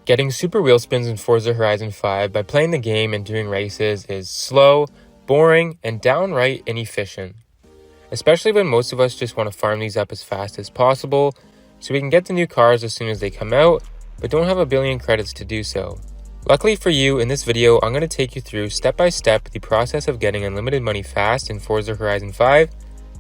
Getting super wheel spins in Forza Horizon 5 by playing the game and doing races is slow, boring, and downright inefficient. Especially when most of us just want to farm these up as fast as possible so we can get the new cars as soon as they come out, but don't have a billion credits to do so. Luckily for you, in this video, I'm going to take you through step by step the process of getting unlimited money fast in Forza Horizon 5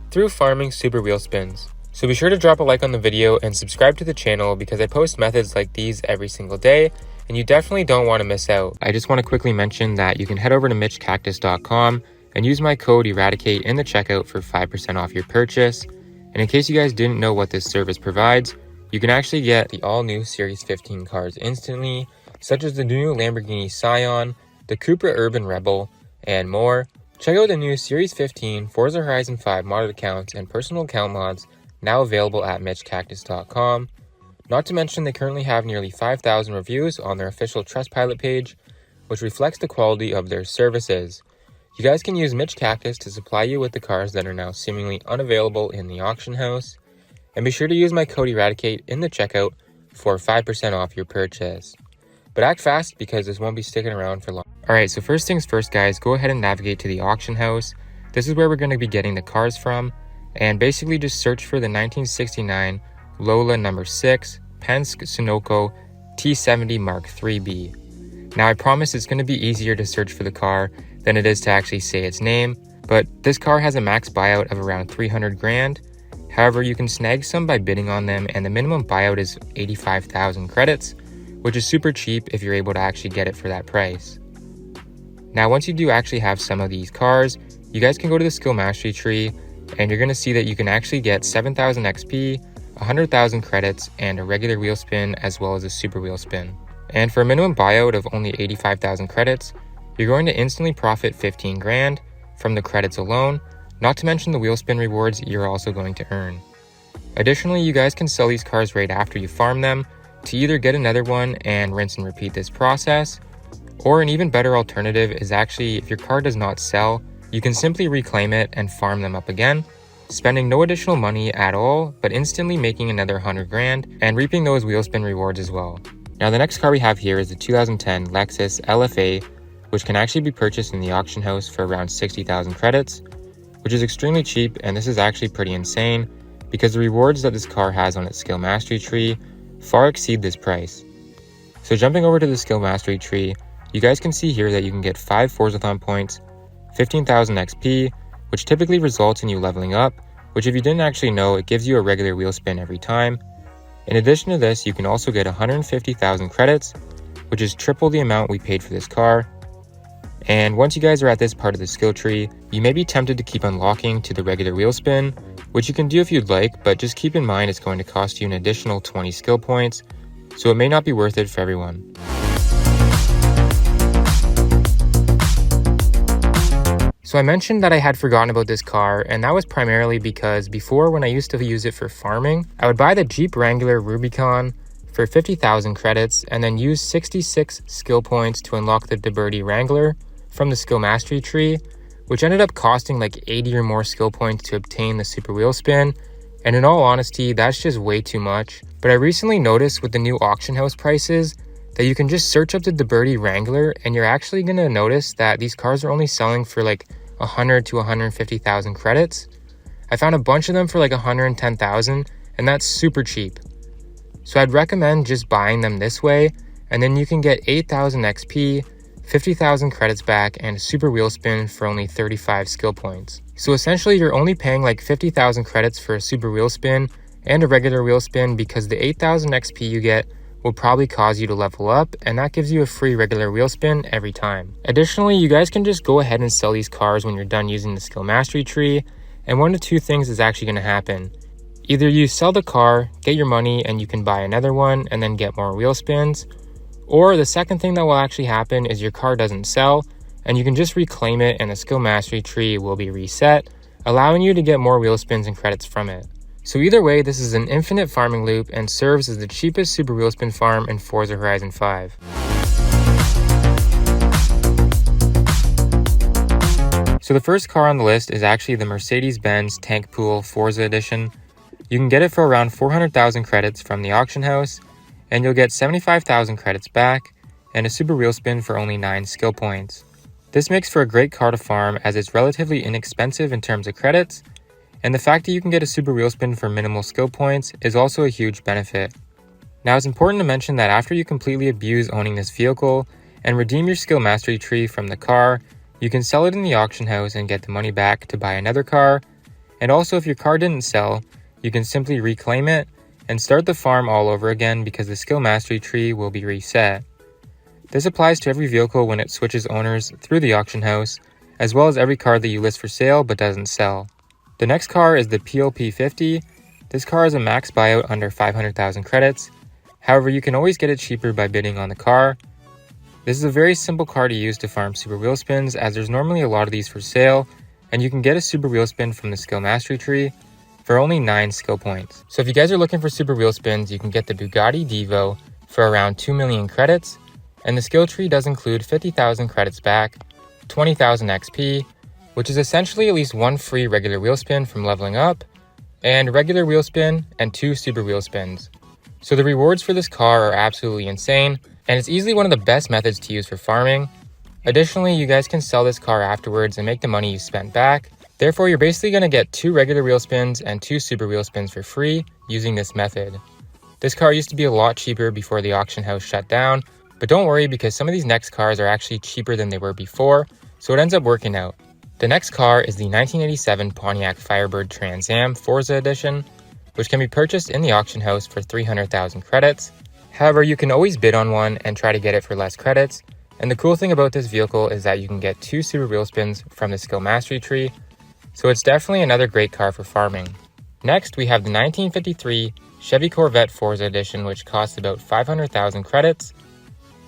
through farming super wheel spins. So be sure to drop a like on the video and subscribe to the channel because I post methods like these every single day and you definitely don't want to miss out. I just want to quickly mention that you can head over to mitchcactus.com and use my code Eradicate in the checkout for 5% off your purchase. And in case you guys didn't know what this service provides, you can actually get the all-new Series 15 cars instantly, such as the new Lamborghini Scion, the Cupra Urban Rebel, and more. Check out the new Series 15 Forza Horizon 5 modded accounts and personal account mods now available at mitchcactus.com. Not to mention they currently have nearly 5,000 reviews on their official Trustpilot page, which reflects the quality of their services. You guys can use Mitch Cactus to supply you with the cars that are now seemingly unavailable in the auction house. And be sure to use my code Eradicate in the checkout for 5% off your purchase. But act fast because this won't be sticking around for long. Alright, so first things first guys, go ahead and navigate to the auction house. This is where we're going to be getting the cars from. And basically just search for the 1969 Lola number 6 Penske Sunoco T70 Mark IIIB. Now I promise it's going to be easier to search for the car than it is to actually say its name, but this car has a max buyout of around 300 grand. However, you can snag some by bidding on them and the minimum buyout is 85,000 credits, which is super cheap if you're able to actually get it for that price. Now once you do actually have some of these cars, you guys can go to the skill mastery tree and you're going to see that you can actually get 7,000 XP, 100,000 credits, and a regular wheel spin as well as a super wheel spin. And for a minimum buyout of only 85,000 credits, you're going to instantly profit 15 grand from the credits alone, not to mention the wheel spin rewards you're also going to earn. Additionally, you guys can sell these cars right after you farm them to either get another one and rinse and repeat this process, or an even better alternative is actually if your car does not sell, you can simply reclaim it and farm them up again, spending no additional money at all, but instantly making another 100 grand and reaping those wheel spin rewards as well. Now the next car we have here is the 2010 Lexus LFA, which can actually be purchased in the auction house for around 60,000 credits, which is extremely cheap, and this is actually pretty insane because the rewards that this car has on its skill mastery tree far exceed this price. So jumping over to the skill mastery tree, you guys can see here that you can get 5 Forzathon points, 15,000 XP, which typically results in you leveling up, which if you didn't actually know, it gives you a regular wheel spin every time. In addition to this, you can also get 150,000 credits, which is triple the amount we paid for this car. And once you guys are at this part of the skill tree, you may be tempted to keep unlocking to the regular wheel spin, which you can do if you'd like, but just keep in mind it's going to cost you an additional 20 skill points, so it may not be worth it for everyone. So I mentioned that I had forgotten about this car, and that was primarily because before, when I used to use it for farming, I would buy the Jeep Wrangler Rubicon for 50,000 credits and then use 66 skill points to unlock the DeBerti Wrangler from the skill mastery tree, which ended up costing like 80 or more skill points to obtain the super wheel spin. And in all honesty, that's just way too much. But I recently noticed with the new auction house prices that you can just search up the DeBerti Wrangler and you're actually going to notice that these cars are only selling for like 100 to 150,000 credits. I found a bunch of them for like 110,000 and that's super cheap. So I'd recommend just buying them this way, and then you can get 8,000 XP, 50,000 credits back, and a super wheel spin for only 35 skill points. So essentially you're only paying like 50,000 credits for a super wheel spin and a regular wheel spin because the 8,000 XP you get will probably cause you to level up, and that gives you a free regular wheel spin every time. Additionally, you guys can just go ahead and sell these cars when you're done using the skill mastery tree, and one of two things is actually going to happen. Either you sell the car, get your money, and you can buy another one and then get more wheel spins, or the second thing that will actually happen is your car doesn't sell and you can just reclaim it and the skill mastery tree will be reset, allowing you to get more wheel spins and credits from it. So either way, this is an infinite farming loop and serves as the cheapest super wheel spin farm in Forza Horizon 5. So the first car on the list is actually the Mercedes-Benz Tank Pool Forza Edition. You can get it for around 400,000 credits from the auction house, and you'll get 75,000 credits back and a super wheel spin for only 9 skill points. This makes for a great car to farm as it's relatively inexpensive in terms of credits, and the fact that you can get a super wheel spin for minimal skill points is also a huge benefit. Now it's important to mention that after you completely abuse owning this vehicle and redeem your skill mastery tree from the car, you can sell it in the auction house and get the money back to buy another car. And also if your car didn't sell, you can simply reclaim it and start the farm all over again because the skill mastery tree will be reset. This applies to every vehicle when it switches owners through the auction house, as well as every car that you list for sale but doesn't sell. The next car is the PLP50. This car is a max buyout under 500,000 credits. However, you can always get it cheaper by bidding on the car. This is a very simple car to use to farm super wheel spins, as there's normally a lot of these for sale, and you can get a super wheel spin from the skill mastery tree for only 9 skill points. So if you guys are looking for super wheel spins, you can get the Bugatti Divo for around 2 million credits, and the skill tree does include 50,000 credits back, 20,000 XP, which is essentially at least 1 free regular wheel spin from leveling up, and regular wheel spin and 2 super wheel spins. So the rewards for this car are absolutely insane, and it's easily one of the best methods to use for farming. Additionally, you guys can sell this car afterwards and make the money you spent back. Therefore, you're basically going to get 2 regular wheel spins and 2 super wheel spins for free using this method. This car used to be a lot cheaper before the auction house shut down, but don't worry because some of these next cars are actually cheaper than they were before, so it ends up working out. The next car is the 1987 Pontiac Firebird Trans Am Forza Edition, which can be purchased in the auction house for 300,000 credits. However, you can always bid on one and try to get it for less credits, and the cool thing about this vehicle is that you can get 2 super wheel spins from the skill mastery tree, so it's definitely another great car for farming. Next, we have the 1953 Chevy Corvette Forza Edition, which costs about 500,000 credits.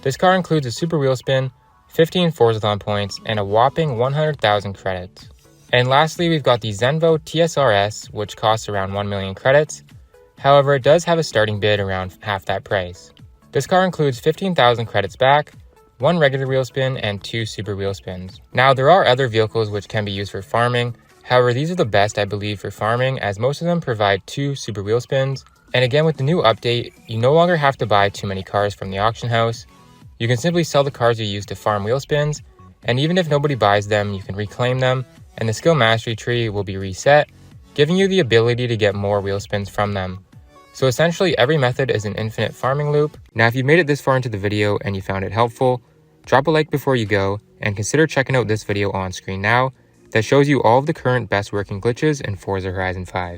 This car includes a super wheel spin, 15 Forzathon points, and a whopping 100,000 credits. And lastly, we've got the Zenvo TSRS, which costs around 1 million credits. However, it does have a starting bid around half that price. This car includes 15,000 credits back, 1 regular wheel spin, and 2 super wheel spins. Now, there are other vehicles which can be used for farming. However, these are the best, I believe, for farming, as most of them provide 2 super wheel spins. And again, with the new update, you no longer have to buy too many cars from the auction house. You can simply sell the cars you use to farm wheel spins, and even if nobody buys them, you can reclaim them, and the skill mastery tree will be reset, giving you the ability to get more wheel spins from them. So essentially, every method is an infinite farming loop. Now, if you made it this far into the video and you found it helpful, drop a like before you go, and consider checking out this video on screen now that shows you all of the current best working glitches in Forza Horizon 5.